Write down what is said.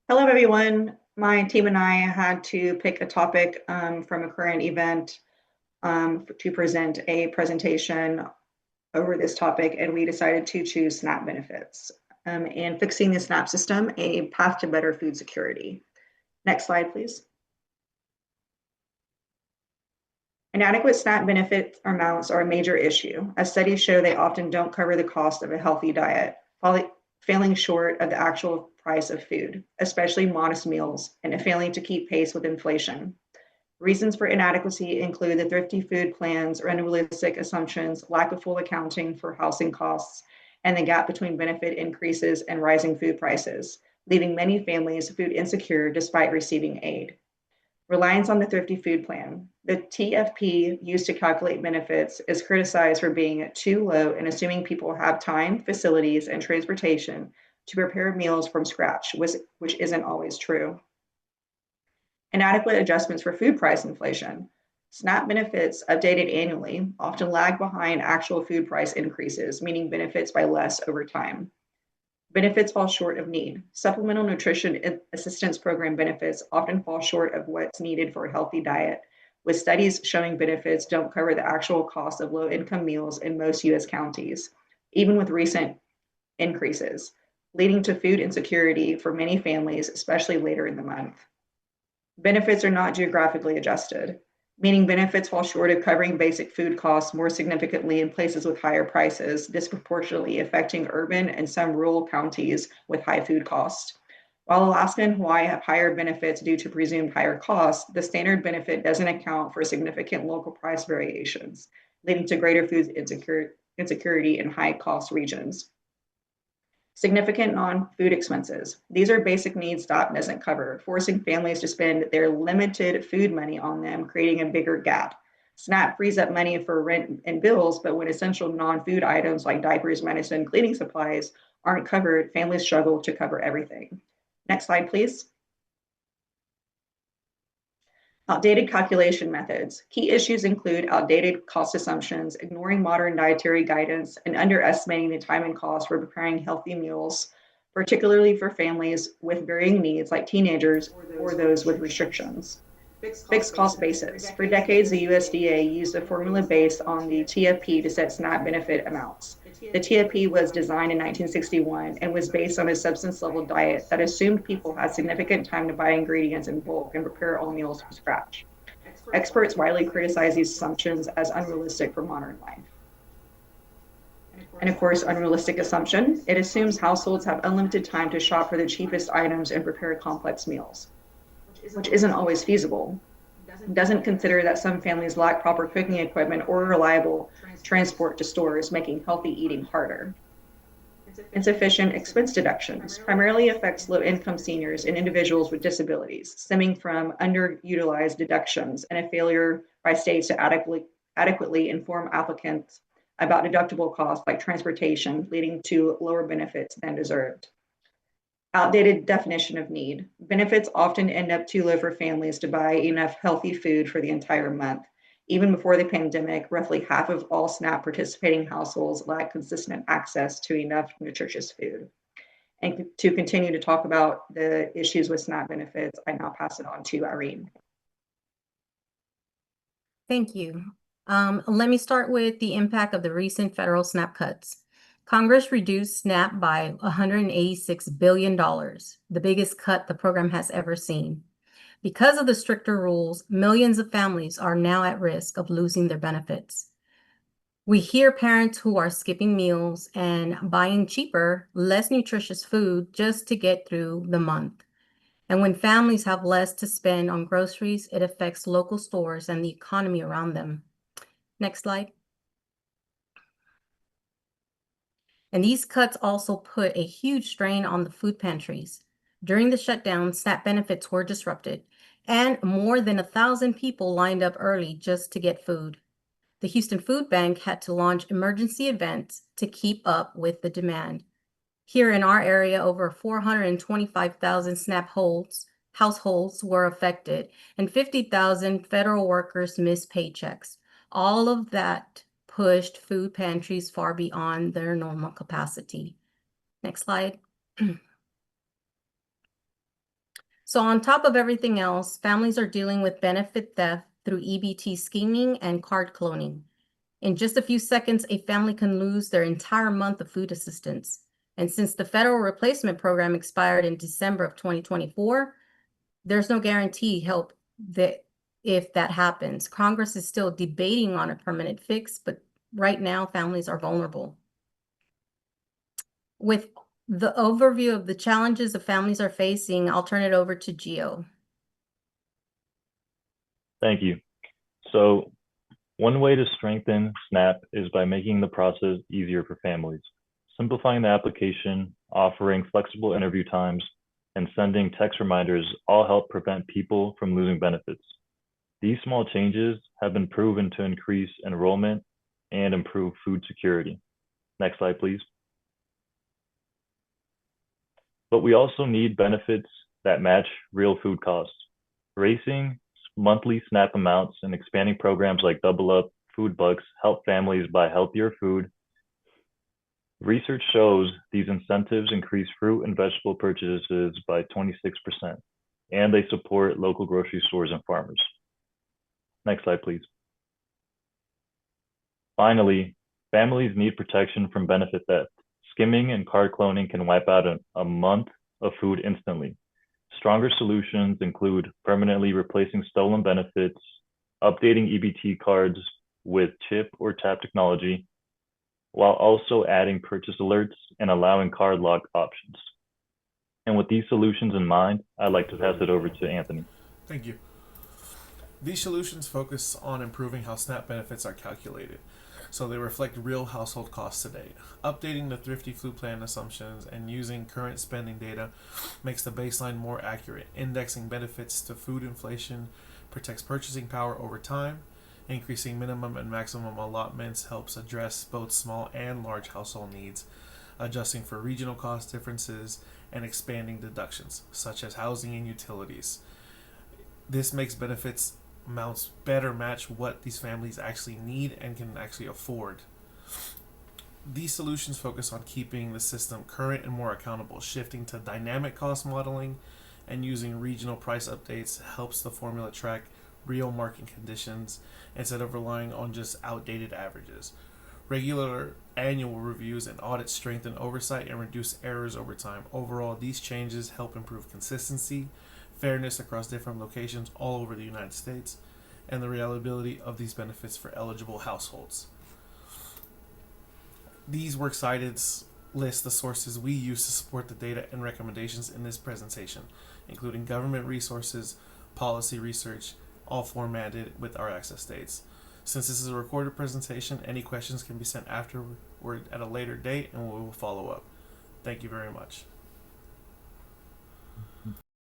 Hello, everyone. My team and I had to pick a topic from a current event to present a presentation over this topic, and we decided to choose SNAP benefits and fixing the SNAP system, a path to better food security. Next slide, please. Inadequate SNAP benefit amounts are a major issue, as studies show they often don't cover the cost of a healthy diet, falling short of the actual price of food, especially modest meals, and failing to keep pace with inflation. Reasons for inadequacy include the thrifty food plans, unrealistic assumptions, lack of full accounting for housing costs, and the gap between benefit increases and rising food prices, leaving many families food insecure despite receiving aid. Reliance on the thrifty food plan. The TFP used to calculate benefits is criticized for being too low and assuming people have time, facilities, and transportation to prepare meals from scratch, which isn't always true. Inadequate adjustments for food price inflation. SNAP benefits, updated annually, often lag behind actual food price increases, meaning benefits by less over time. Benefits fall short of need. Supplemental nutrition assistance program benefits often fall short of what's needed for a healthy diet, with studies showing benefits don't cover the actual cost of low income meals in most US counties, even with recent increases, leading to food insecurity for many families, especially later in the month. Benefits are not geographically adjusted, meaning benefits fall short of covering basic food costs more significantly in places with higher prices, disproportionately affecting urban and some rural counties with high food costs. While Alaska and Hawaii have higher benefits due to presumed higher costs, the standard benefit doesn't account for significant local price variations, leading to greater food insecurity in high cost regions. Significant non-food expenses. These are basic needs SNAP doesn't cover, forcing families to spend their limited food money on them, creating a bigger gap. SNAP frees up money for rent and bills, but when essential non-food items like diapers, medicine, cleaning supplies aren't covered, families struggle to cover everything. Next slide, please. Outdated calculation methods. Key issues include outdated cost assumptions, ignoring modern dietary guidance, and underestimating the time and cost for preparing healthy meals, particularly for families with varying needs like teenagers or those with restrictions. Fixed cost basis. For decades, the USDA used a formula based on the TFP to set SNAP benefit amounts. The TFP was designed in 1961 and was based on a substance level diet that assumed people had significant time to buy ingredients in bulk and prepare all meals from scratch. Experts widely criticize these assumptions as unrealistic for modern life. And of course, unrealistic assumption, it assumes households have unlimited time to shop for the cheapest items and prepare complex meals, which isn't always feasible. It doesn't consider that some families lack proper cooking equipment or reliable transport to stores, making healthy eating harder. Insufficient expense deductions primarily affects low-income seniors and individuals with disabilities, stemming from underutilized deductions and a failure by states to adequately inform applicants about deductible costs like transportation, leading to lower benefits than deserved. Outdated definition of need. Benefits often end up too low for families to buy enough healthy food for the entire month. Even before the pandemic, roughly half of all SNAP participating households lack consistent access to enough nutritious food. And to continue to talk about the issues with SNAP benefits, I now pass it on to Irene. Thank you. Let me start with the impact of the recent federal SNAP cuts. Congress reduced SNAP by $186 billion, the biggest cut the program has ever seen. Because of the stricter rules, millions of families are now at risk of losing their benefits. We hear parents who are skipping meals and buying cheaper, less nutritious food just to get through the month. And when families have less to spend on groceries, it affects local stores and the economy around them. Next slide. And these cuts also put a huge strain on the food pantries. During the shutdown, SNAP benefits were disrupted, and more than 1,000 people lined up early just to get food. The Houston Food Bank had to launch emergency events to keep up with the demand. Here in our area, over 425,000 SNAP households were affected, and 50,000 federal workers missed paychecks. All of that pushed food pantries far beyond their normal capacity. Next slide. So on top of everything else, families are dealing with benefit theft through EBT scheming and card cloning. In just a few seconds, a family can lose their entire month of food assistance. And since the federal replacement program expired in December of 2024, there's no guarantee help that if that happens. Congress is still debating on a permanent fix, but right now families are vulnerable. With the overview of the challenges the families are facing, I'll turn it over to Gio. Thank you. So one way to strengthen SNAP is by making the process easier for families. Simplifying the application, offering flexible interview times, and sending text reminders all help prevent people from losing benefits. These small changes have been proven to increase enrollment and improve food security. Next slide, please. But we also need benefits that match real food costs. Raising monthly SNAP amounts and expanding programs like Double Up, Food Bucks help families buy healthier food. Research shows these incentives increase fruit and vegetable purchases by 26%, and they support local grocery stores and farmers. Next slide, please. Finally, families need protection from benefit theft. Skimming and card cloning can wipe out a month of food instantly. Stronger solutions include permanently replacing stolen benefits, updating EBT cards with chip or tap technology, while also adding purchase alerts and allowing card lock options. And with these solutions in mind, I'd like to pass it over to Anthony. Thank you. These solutions focus on improving how SNAP benefits are calculated, so they reflect real household costs today. Updating the Thrifty Food Plan assumptions and using current spending data makes the baseline more accurate. Indexing benefits to food inflation protects purchasing power over time. Increasing minimum and maximum allotments helps address both small and large household needs. Adjusting for regional cost differences and expanding deductions, such as housing and utilities. This makes benefits amounts better match what these families actually need and can actually afford. These solutions focus on keeping the system current and more accountable. Shifting to dynamic cost modeling and using regional price updates helps the formula track real market conditions instead of relying on just outdated averages. Regular annual reviews and audits strengthen oversight and reduce errors over time. Overall, these changes help improve consistency, fairness across different locations all over the United States, and the reliability of these benefits for eligible households. These works cited list the sources we use to support the data and recommendations in this presentation, including government resources, policy research, all formatted with our access dates. Since this is a recorded presentation, any questions can be sent afterward at a later date and we will follow up. Thank you very much.